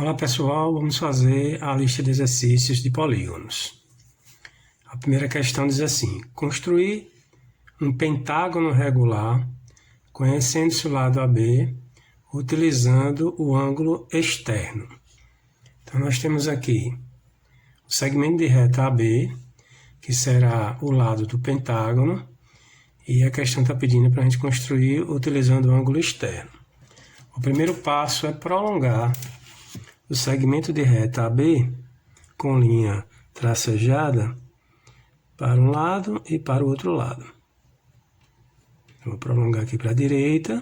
Olá pessoal, vamos fazer a lista de exercícios de polígonos. A primeira questão diz assim: construir um pentágono regular conhecendo-se o lado AB utilizando o ângulo externo. Então nós temos aqui o segmento de reta AB, que será o lado do pentágono, e a questão está pedindo para a gente construir utilizando o ângulo externo. O primeiro passo é prolongar o segmento de reta AB com linha tracejada para um lado e para o outro lado. Eu vou prolongar aqui para a direita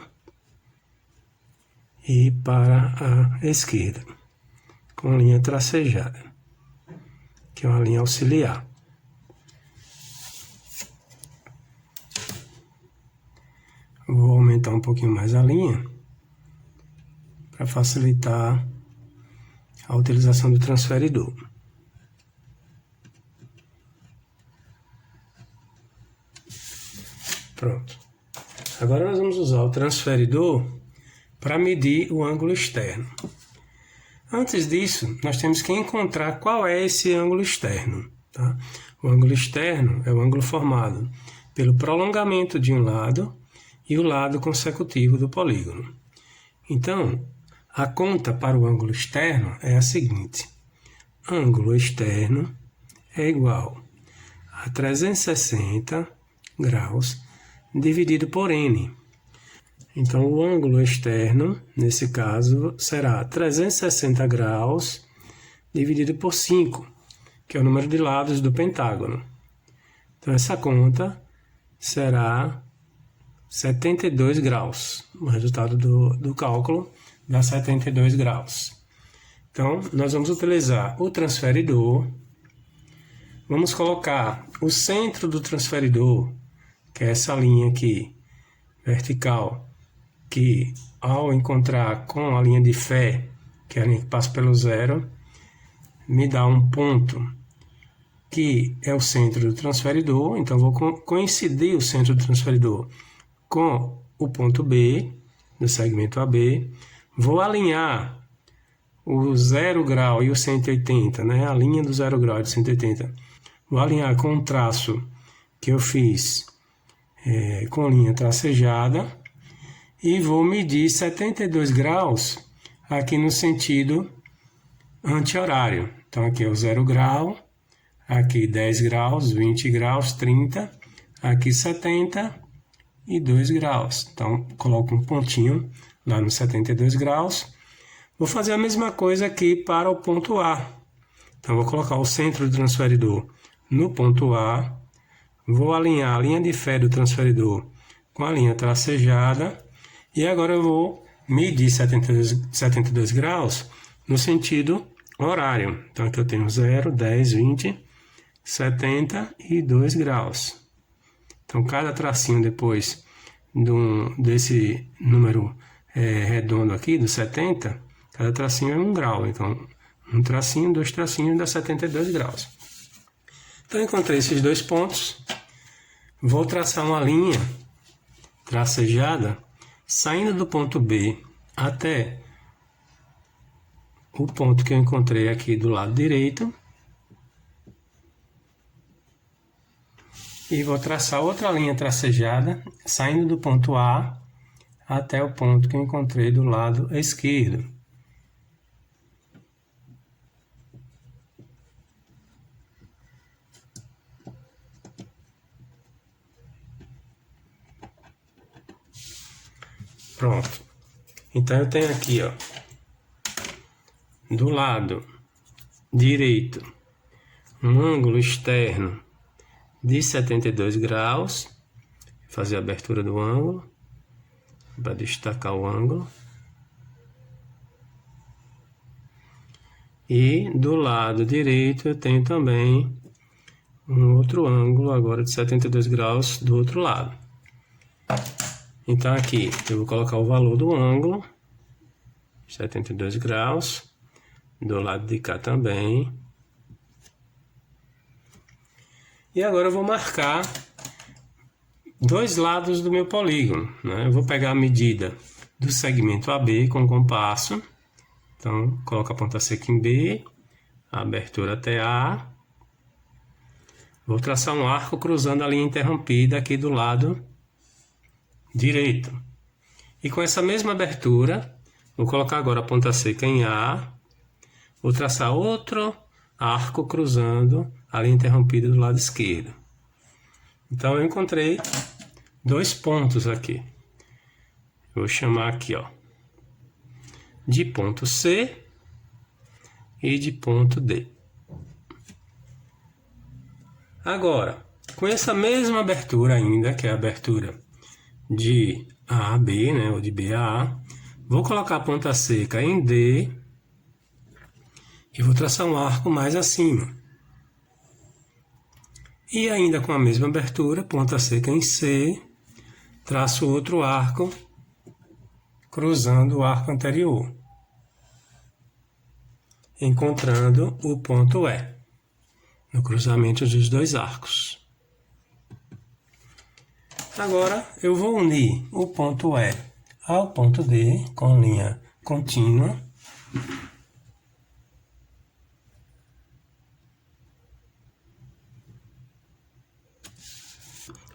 e para a esquerda, com linha tracejada, que é uma linha auxiliar. Vou aumentar um pouquinho mais a linha para facilitar a utilização do transferidor. Pronto. Agora nós vamos usar o transferidor para medir o ângulo externo. Antes disso, nós temos que encontrar qual é esse ângulo externo. Tá? O ângulo externo é o ângulo formado pelo prolongamento de um lado e o lado consecutivo do polígono. Então, a conta para o ângulo externo é a seguinte: ângulo externo é igual a 360 graus dividido por n. Então, o ângulo externo, nesse caso, será 360 graus dividido por 5, que é o número de lados do pentágono. Então, essa conta será 72 graus. O resultado do cálculo dá 72 graus. Então, nós vamos utilizar o transferidor. Vamos colocar o centro do transferidor, que é essa linha aqui, vertical, que ao encontrar com a linha de Fé, que é a linha que passa pelo zero, me dá um ponto que é o centro do transferidor. Então, vou coincidir o centro do transferidor com o ponto B, do segmento AB. Vou alinhar o 0 grau e o 180, né? A linha do 0 grau e do 180. Vou alinhar com o traço que eu fiz com linha tracejada. E vou medir 72 graus aqui no sentido anti-horário. Então, aqui é o 0 grau, aqui 10 graus, 20 graus, 30, aqui 72 graus. Então, coloco um pontinho lá nos 72 graus. Vou fazer a mesma coisa aqui para o ponto A. Então, vou colocar o centro do transferidor no ponto A. Vou alinhar a linha de Fé do transferidor com a linha tracejada. E agora eu vou medir 72 graus no sentido horário. Então, aqui eu tenho 0, 10, 20, 72 graus. Então, cada tracinho depois desse número redondo aqui, do 70, cada tracinho é 1 grau. Então, um tracinho, 2 tracinhos dá 72 graus. Então, encontrei esses dois pontos. Vou traçar uma linha tracejada saindo do ponto B até o ponto que eu encontrei aqui do lado direito. E vou traçar outra linha tracejada saindo do ponto A até o ponto que eu encontrei do lado esquerdo. Pronto. Então, eu tenho aqui, ó, do lado direito, um ângulo externo de 72 graus. Vou fazer a abertura do ângulo para destacar o ângulo. E do lado direito eu tenho também um outro ângulo, agora de 72 graus do outro lado. Então, aqui eu vou colocar o valor do ângulo, 72 graus, do lado de cá também. E agora eu vou marcar dois lados do meu polígono, né? Eu vou pegar a medida do segmento AB com compasso Então, coloco a ponta seca em B, a abertura até A. Vou traçar um arco cruzando a linha interrompida aqui do lado direito. E com essa mesma abertura, vou colocar agora a ponta seca em A. Vou traçar outro arco cruzando a linha interrompida do lado esquerdo. Então, eu encontrei 2 pontos aqui. Vou chamar aqui, ó, de ponto C e de ponto D. Agora, com essa mesma abertura ainda, que é a abertura de A a B, né, ou de B a A, vou colocar a ponta seca em D e vou traçar um arco mais acima. E ainda com a mesma abertura, ponta seca em C, traço outro arco cruzando o arco anterior, encontrando o ponto E, no cruzamento dos 2 arcos. Agora eu vou unir o ponto E ao ponto D com linha contínua.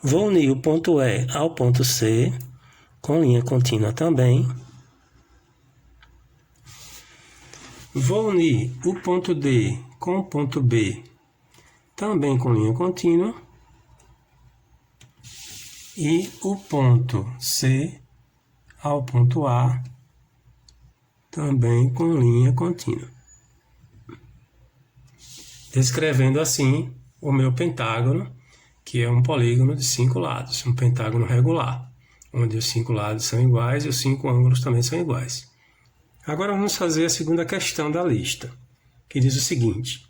Vou unir o ponto E ao ponto C com linha contínua também. Vou unir o ponto D com o ponto B também com linha contínua. E o ponto C ao ponto A também com linha contínua. Descrevendo assim o meu pentágono, que é um polígono de 5 lados, um pentágono regular, onde os 5 lados são iguais e os 5 ângulos também são iguais. Agora vamos fazer a segunda questão da lista, que diz o seguinte: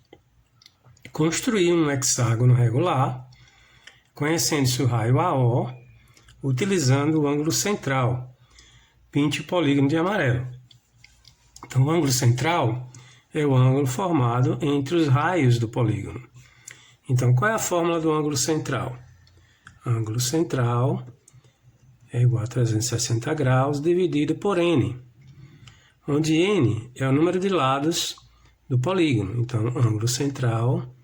construir um hexágono regular, conhecendo-se o raio AO, utilizando o ângulo central. Pinte o polígono de amarelo. Então, o ângulo central é o ângulo formado entre os raios do polígono. Então, qual é a fórmula do ângulo central? Ângulo central é igual a 360 graus dividido por N, onde N é o número de lados do polígono. Então, ângulo central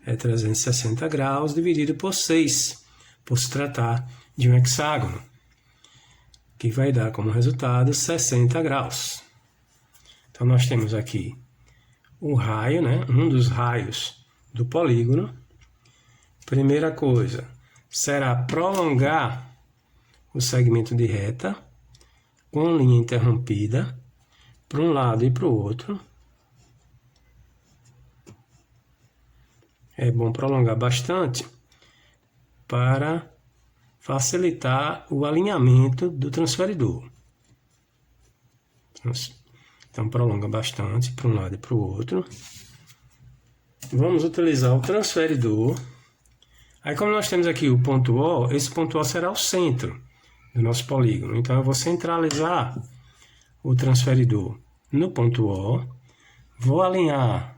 é 360 graus dividido por 6, por se tratar de um hexágono, que vai dar como resultado 60 graus. Então, nós temos aqui o raio, né? Um dos raios do polígono. Primeira coisa será prolongar o segmento de reta com linha interrompida para um lado e para o outro. É bom prolongar bastante para facilitar o alinhamento do transferidor. Então, prolonga bastante para um lado e para o outro. Vamos utilizar o transferidor. Aí, como nós temos aqui o ponto O, esse ponto O será o centro do nosso polígono. Então, eu vou centralizar o transferidor no ponto O. Vou alinhar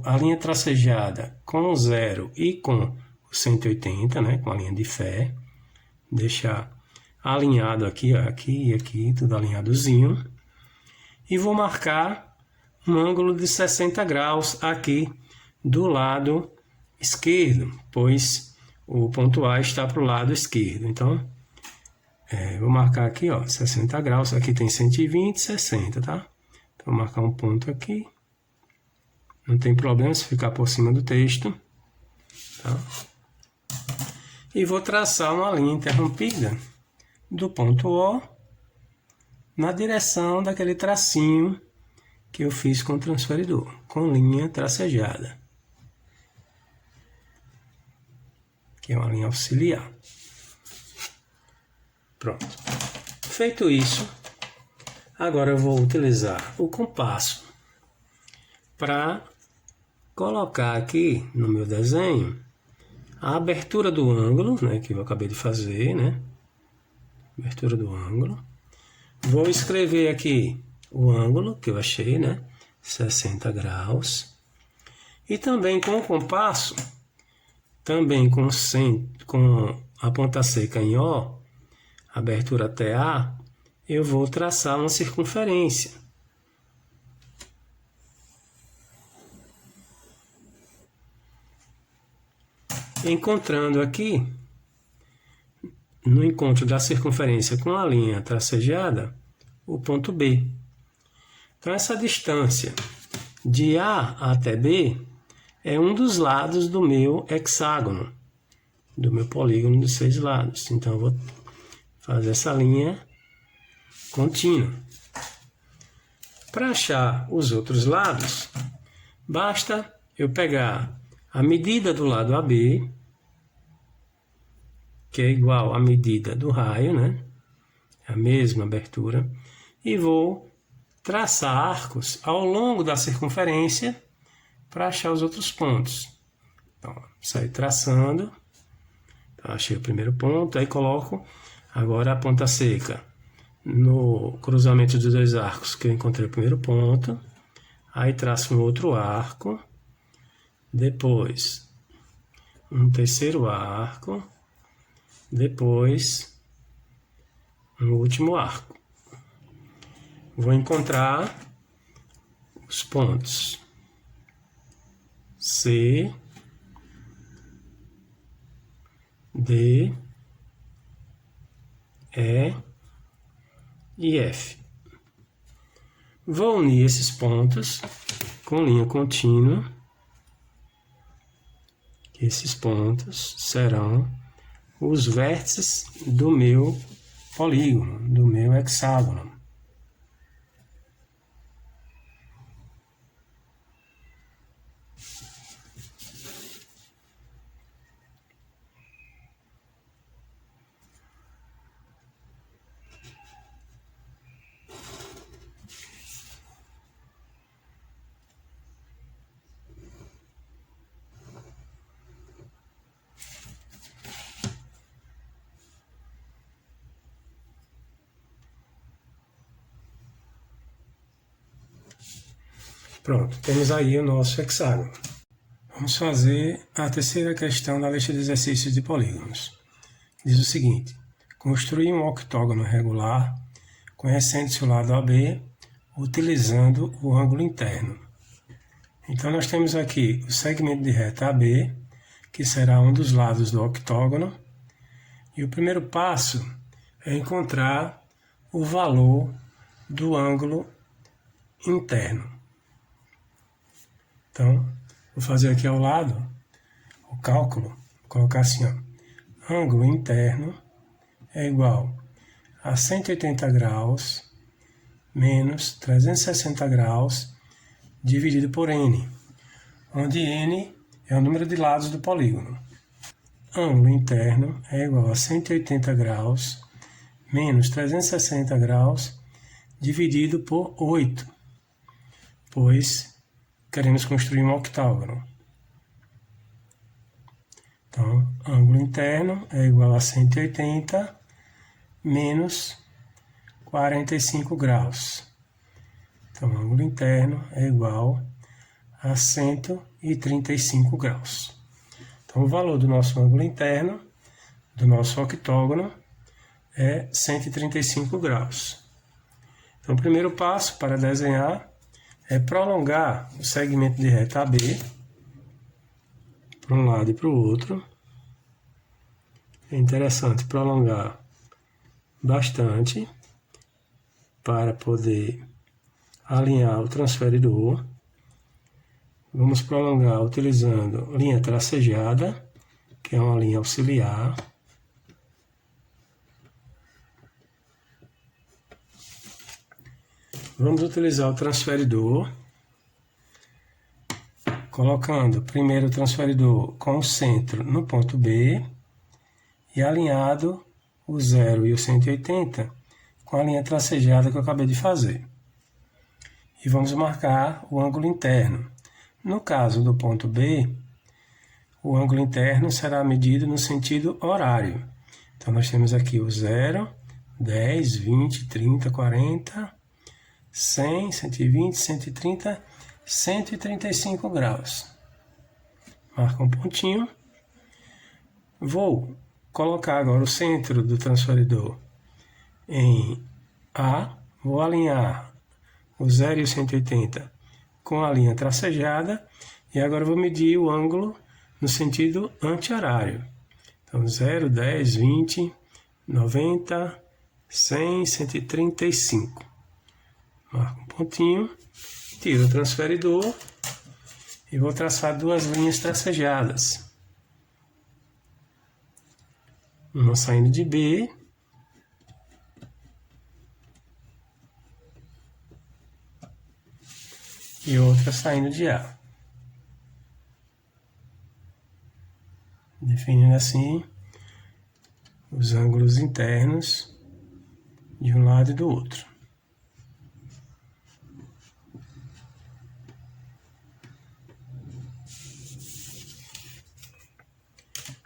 a linha tracejada com o 0 e com o 180, né, com a linha de fé. Deixar alinhado aqui, aqui e aqui, tudo alinhadozinho. E vou marcar um ângulo de 60 graus aqui do lado esquerdo, pois o ponto A está para o lado esquerdo. Então, vou marcar aqui, ó, 60 graus. Aqui tem 120, 60, tá? Então, vou marcar um ponto aqui. Não tem problema se ficar por cima do texto, tá? E vou traçar uma linha interrompida do ponto O na direção daquele tracinho que eu fiz com o transferidor, com linha tracejada, que é uma linha auxiliar. Pronto. Feito isso, agora eu vou utilizar o compasso para colocar aqui no meu desenho a abertura do ângulo, né, que eu acabei de fazer, né? Abertura do ângulo. Vou escrever aqui o ângulo que eu achei, né? 60 graus. E também com o compasso, também com a ponta seca em O, abertura até A, eu vou traçar uma circunferência. encontrando aqui, no encontro da circunferência com a linha tracejada, o ponto B. Então, essa distância de A até B é um dos lados do meu hexágono, do meu polígono de 6 lados. Então, eu vou fazer essa linha contínua. Para achar os outros lados, basta eu pegar a medida do lado AB, que é igual à medida do raio, né? A mesma abertura, e vou traçar arcos ao longo da circunferência para achar os outros pontos. Então, saio traçando, então, achei o primeiro ponto, aí coloco agora a ponta seca no cruzamento dos dois arcos que eu encontrei o primeiro ponto, aí traço um outro arco, depois um terceiro arco, depois um último arco. Vou encontrar os pontos C, D, E e F. Vou unir esses pontos com linha contínua. Esses pontos serão os vértices do meu polígono, do meu hexágono. Pronto, temos aí o nosso hexágono. Vamos fazer a terceira questão da lista de exercícios de polígonos. Diz o seguinte: construir um octógono regular conhecendo-se o lado AB, utilizando o ângulo interno. Então, nós temos aqui o segmento de reta AB, que será um dos lados do octógono, e o primeiro passo é encontrar o valor do ângulo interno. Então, vou fazer aqui ao lado o cálculo, vou colocar assim, ó, ângulo interno é igual a 180 graus menos 360 graus dividido por n, onde n é o número de lados do polígono. Ângulo interno é igual a 180 graus menos 360 graus dividido por 8, pois queremos construir um octógono. Então, ângulo interno é igual a 180 menos 45 graus. Então, ângulo interno é igual a 135 graus. Então, o valor do nosso ângulo interno, do nosso octógono, é 135 graus. Então, o primeiro passo para desenhar é prolongar o segmento de reta AB para um lado e para o outro. É interessante prolongar bastante para poder alinhar o transferidor. Vamos prolongar utilizando linha tracejada, que é uma linha auxiliar. Vamos utilizar o transferidor, colocando primeiro o transferidor com o centro no ponto B e alinhado o 0 e o 180 com a linha tracejada que eu acabei de fazer. E vamos marcar o ângulo interno. No caso do ponto B, o ângulo interno será medido no sentido horário. Então, nós temos aqui o 0, 10, 20, 30, 40... 100, 120, 130, 135 graus. Marca um pontinho. Vou colocar agora o centro do transferidor em A. Vou alinhar o 0 e o 180 com a linha tracejada. E agora vou medir o ângulo no sentido anti-horário. Então, 0, 10, 20, 90, 100, 135. Marco um pontinho, tiro o transferidor e vou traçar duas linhas tracejadas. Uma saindo de B e outra saindo de A. Definindo assim os ângulos internos de um lado e do outro.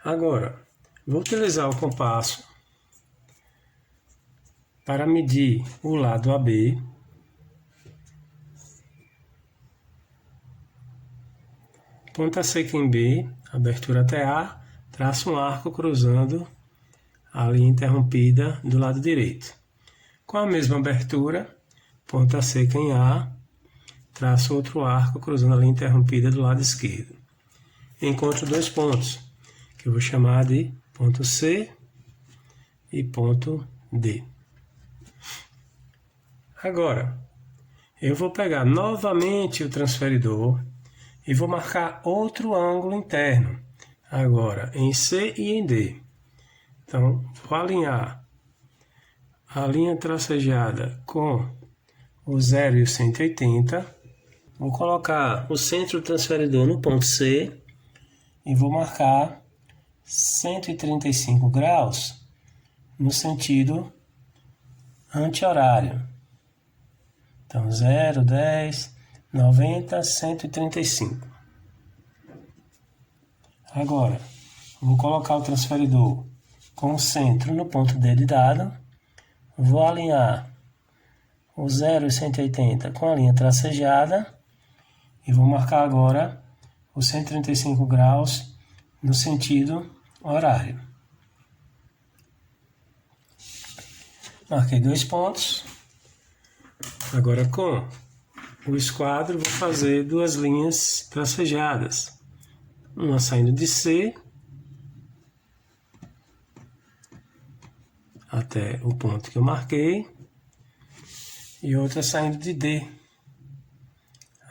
Agora, vou utilizar o compasso para medir o lado AB, ponta seca em B, abertura até A, traço um arco cruzando a linha interrompida do lado direito. Com a mesma abertura, ponta seca em A, traço outro arco cruzando a linha interrompida do lado esquerdo. Encontro dois pontos, que eu vou chamar de ponto C e ponto D. Agora, eu vou pegar novamente o transferidor e vou marcar outro ângulo interno, agora em C e em D. Então, vou alinhar a linha tracejada com o 0 e o 180. Vou colocar o centro do transferidor no ponto C e vou marcar 135 graus no sentido anti-horário. Então, 0, 10, 90, 135. Agora, vou colocar o transferidor com o centro no ponto D de dado. Vou alinhar o 0 e 180 com a linha tracejada. E vou marcar agora os 135 graus no sentido horário. Marquei dois pontos. Agora, com o esquadro, vou fazer duas linhas tracejadas. Uma saindo de C até o ponto que eu marquei e outra saindo de D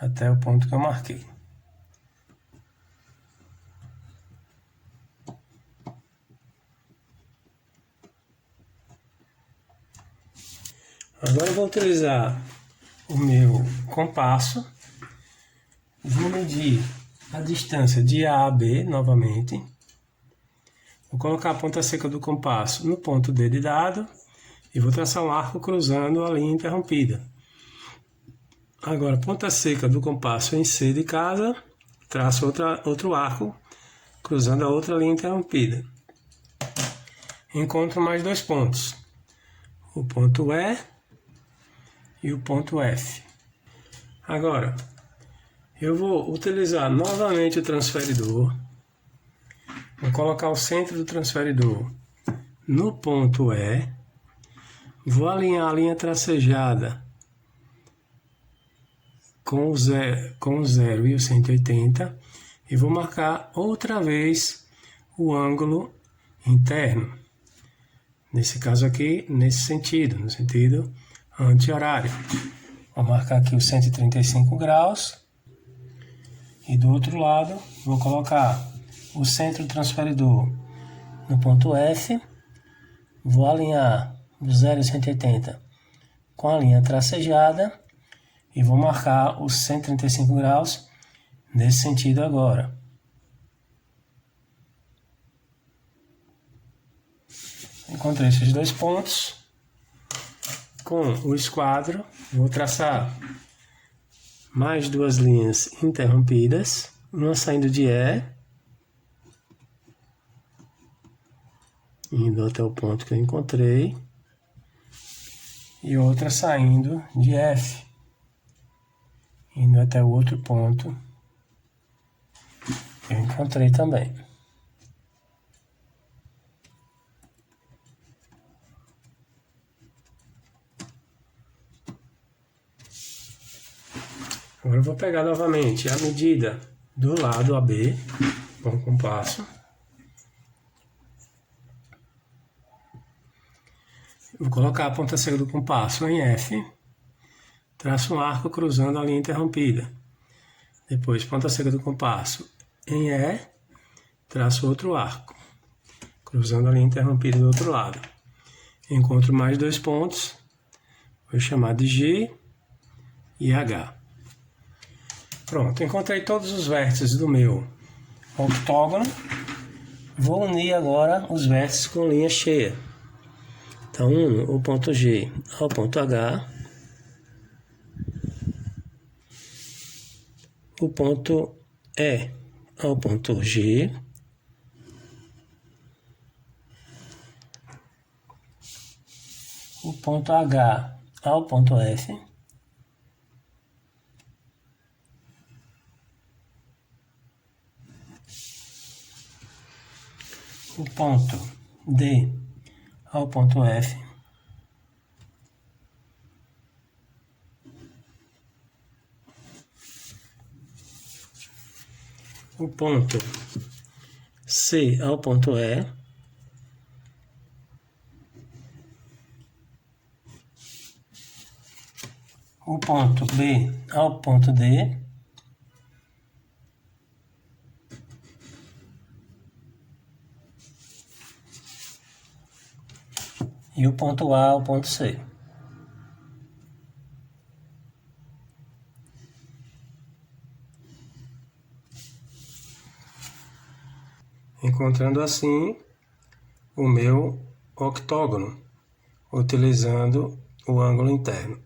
até o ponto que eu marquei. Agora eu vou utilizar o meu compasso, vou medir a distância de A a B novamente, vou colocar a ponta seca do compasso no ponto D de dado e vou traçar um arco cruzando a linha interrompida. Agora, ponta seca do compasso em C de casa, traço outro arco cruzando a outra linha interrompida. Encontro mais dois pontos, o ponto E e o ponto F. Agora, eu vou utilizar novamente o transferidor, vou colocar o centro do transferidor no ponto E, vou alinhar a linha tracejada com o 0 e o 180 e vou marcar outra vez o ângulo interno. Nesse caso aqui, nesse sentido, no sentido anti-horário. Vou marcar aqui os 135 graus e do outro lado vou colocar o centro do transferidor no ponto F, vou alinhar o 0 e 180 com a linha tracejada e vou marcar os 135 graus nesse sentido agora. Encontrei esses dois pontos. Com o esquadro, vou traçar mais duas linhas interrompidas, uma saindo de E, indo até o ponto que eu encontrei, e outra saindo de F, indo até o outro ponto que eu encontrei também. Agora eu vou pegar novamente a medida do lado AB Bom compasso. Vou colocar a ponta seca do compasso em F. Traço um arco cruzando a linha interrompida. Depois, ponta seca do compasso em E. Traço outro arco, cruzando a linha interrompida do outro lado. Encontro mais dois pontos. Vou chamar de G e H. Pronto, encontrei todos os vértices do meu octógono. Vou unir agora os vértices com linha cheia. Então, uno o ponto G ao ponto H, o ponto E ao ponto G, o ponto H ao ponto F, o ponto D ao ponto F, o ponto C ao ponto E, o ponto B ao ponto D, e o ponto A ao ponto C. Encontrando assim o meu octógono, utilizando o ângulo interno.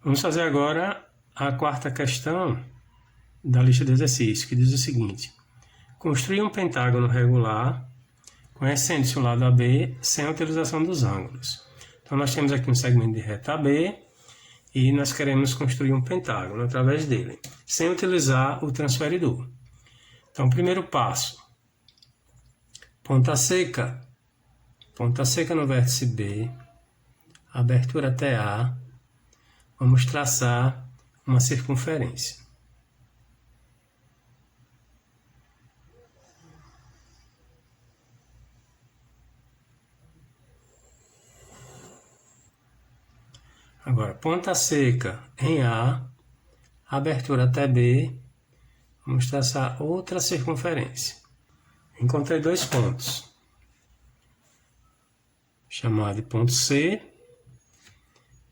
Vamos fazer agora a quarta questão da lista de exercícios, que diz o seguinte: construir um pentágono regular com ecêntrico o lado AB sem a utilização dos ângulos. Então nós temos aqui um segmento de reta AB e nós queremos construir um pentágono através dele, sem utilizar o transferidor. Então, primeiro passo: ponta seca no vértice B, abertura até A, vamos traçar uma circunferência. Agora, ponta seca em A, abertura até B, vamos traçar outra circunferência. Encontrei dois pontos, chamado de ponto C,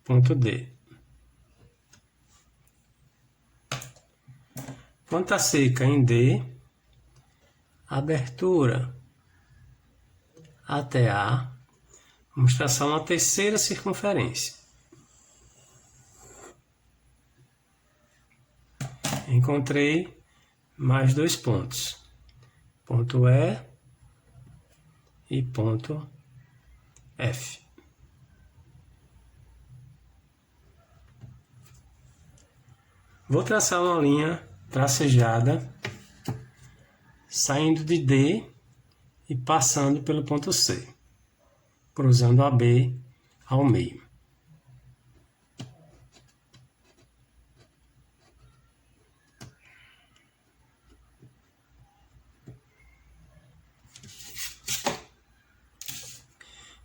ponto D. Ponta seca em D, abertura até A, vamos traçar uma terceira circunferência. Encontrei mais dois pontos, ponto E e ponto F. Vou traçar uma linha tracejada, saindo de D e passando pelo ponto C, cruzando a B ao meio.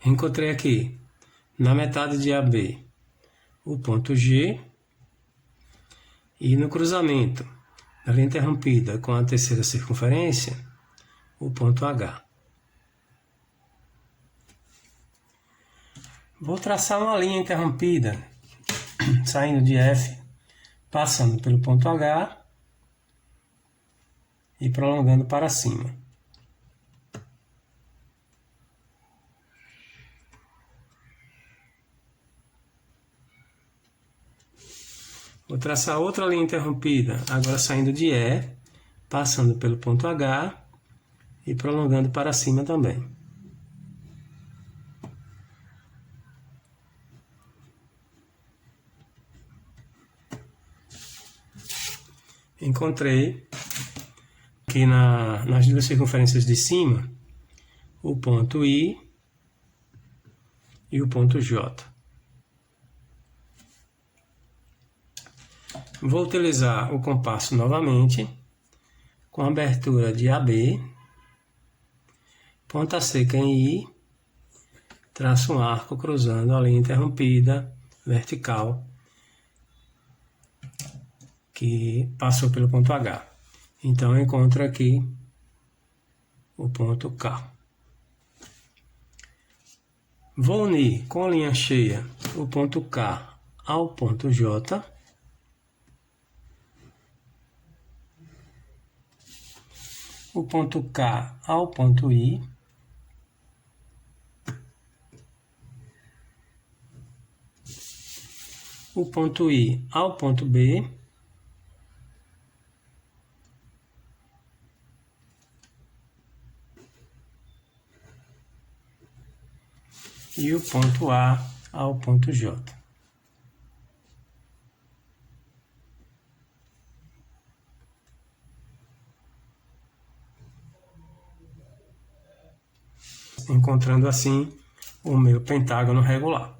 Encontrei aqui, na metade de AB, o ponto G, e no cruzamento da linha interrompida com a terceira circunferência, o ponto H. Vou traçar uma linha interrompida, saindo de F, passando pelo ponto H e prolongando para cima. Vou traçar outra linha interrompida, agora saindo de E, passando pelo ponto H e prolongando para cima também. Encontrei aqui nas duas circunferências de cima o ponto I e o ponto J. Vou utilizar o compasso novamente, com abertura de AB, ponta seca em I, traço um arco cruzando a linha interrompida vertical que passou pelo ponto H. Então eu encontro aqui o ponto K. Vou unir com a linha cheia o ponto K ao ponto J. O ponto K ao ponto I. O ponto I ao ponto B. E o ponto A ao ponto J. Encontrando assim o meu pentágono regular.